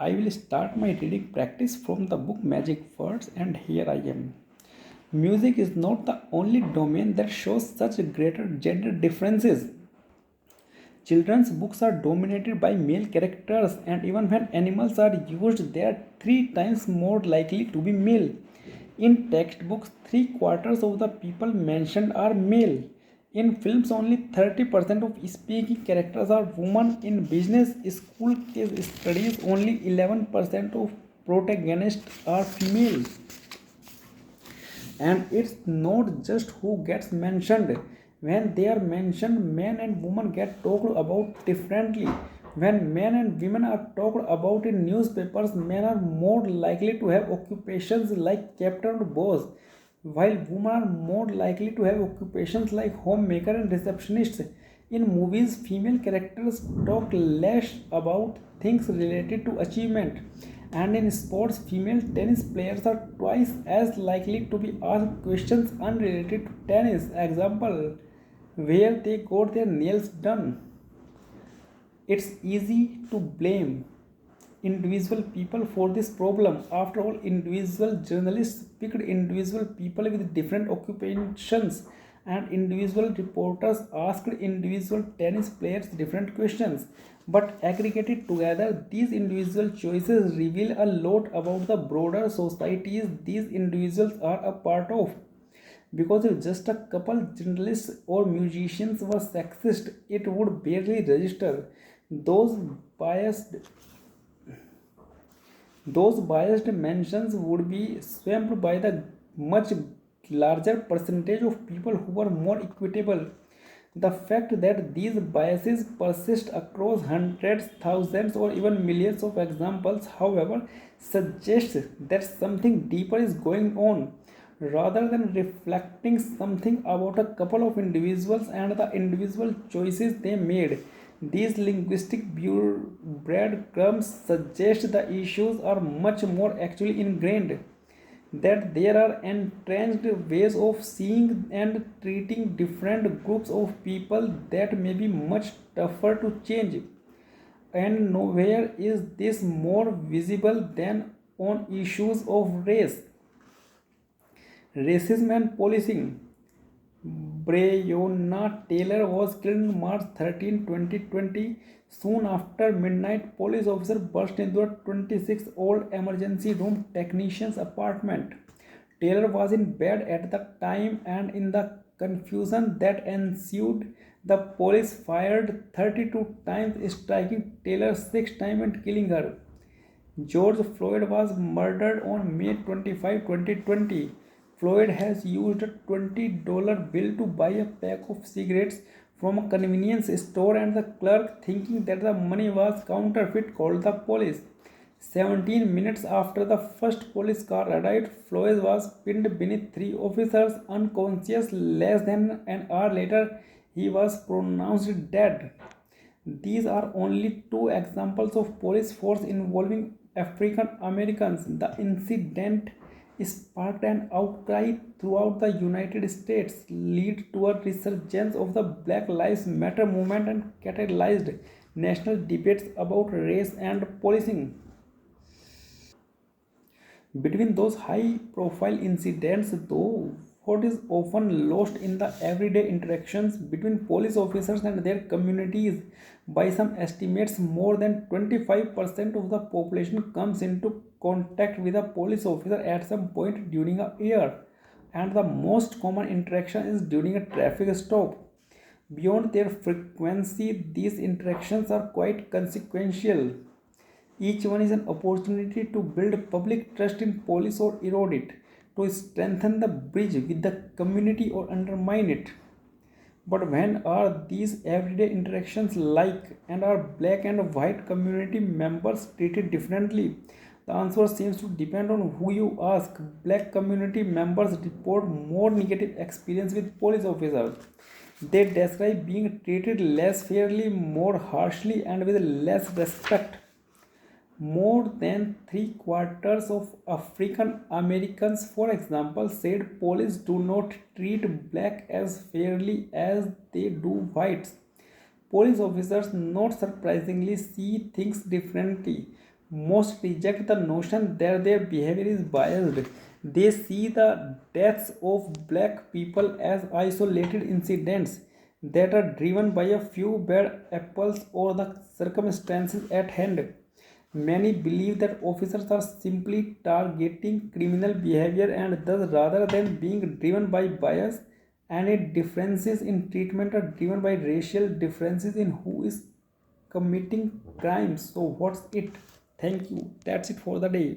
I will start my reading practice from the book Magic Words, and here I am. Music is not the only domain that shows such greater gender differences. Children's books are dominated by male characters, and even when animals are used, they are three times more likely to be male. In textbooks, three quarters of the people mentioned are male. In films, only 30% of speaking characters are women. In business school case studies, only 11% of protagonists are female. And it's not just who gets mentioned. When they are mentioned, men and women get talked about differently. When men and women are talked about in newspapers, men are more likely to have occupations like captain or boss, while women are more likely to have occupations like homemaker and receptionists. In movies, female characters talk less about things related to achievement, and in sports, female tennis players are twice as likely to be asked questions unrelated to tennis. Example, where they got their nails done. It's easy to blame individual people for this problem. After all, individual journalists picked individual people with different occupations, and individual reporters asked individual tennis players different questions. But aggregated together, these individual choices reveal a lot about the broader societies these individuals are a part of. Because if just a couple journalists or musicians were sexist, it would barely register. Those biased those biased mentions would be swamped by the much larger percentage of people who are more equitable. The fact that these biases persist across hundreds, thousands, or even millions of examples, however, suggests that something deeper is going on, rather than reflecting something about a couple of individuals and the individual choices they made. These linguistic breadcrumbs suggest the issues are much more actually ingrained, that there are entrenched ways of seeing and treating different groups of people that may be much tougher to change. And nowhere is this more visible than on issues of race, racism, and policing. Breonna Taylor was killed on March 13, 2020. Soon after midnight, police officer burst into a 26-old emergency room technician's apartment. Taylor was in bed at the time, and in the confusion that ensued, the police fired 32 times, striking Taylor 6 times and killing her. George Floyd was murdered on May 25, 2020. Floyd has used a $20 bill to buy a pack of cigarettes from a convenience store, and the clerk, thinking that the money was counterfeit, called the police. 17 minutes after the first police car arrived, Floyd was pinned beneath three officers, unconscious. Less than an hour later, he was pronounced dead. These are only two examples of police force involving African Americans. The incident sparked an outcry throughout the United States, led to a resurgence of the Black Lives Matter movement, and catalyzed national debates about race and policing. Between those high profile incidents, though, what is often lost in the everyday interactions between police officers and their communities. By some estimates, more than 25% of the population comes into contact with a police officer at some point during a year, and the most common interaction is during a traffic stop. Beyond their frequency, these interactions are quite consequential. Each one is an opportunity to build public trust in police or erode it, to strengthen the bridge with the community or undermine it. But when are these everyday interactions like, and are black and white community members treated differently? The answer seems to depend on who you ask. Black community members report more negative experience with police officers. They describe being treated less fairly, more harshly, and with less respect. More than three quarters of African Americans, for example, said police do not treat black as fairly as they do whites. Police officers, not surprisingly, see things differently. Most reject the notion that their behavior is biased. They see the deaths of black people as isolated incidents that are driven by a few bad apples or the circumstances at hand. Many believe that officers are simply targeting criminal behavior and thus, rather than being driven by bias, any differences in treatment are driven by racial differences in who is committing crimes. So, what's it? Thank you. That's it for the day.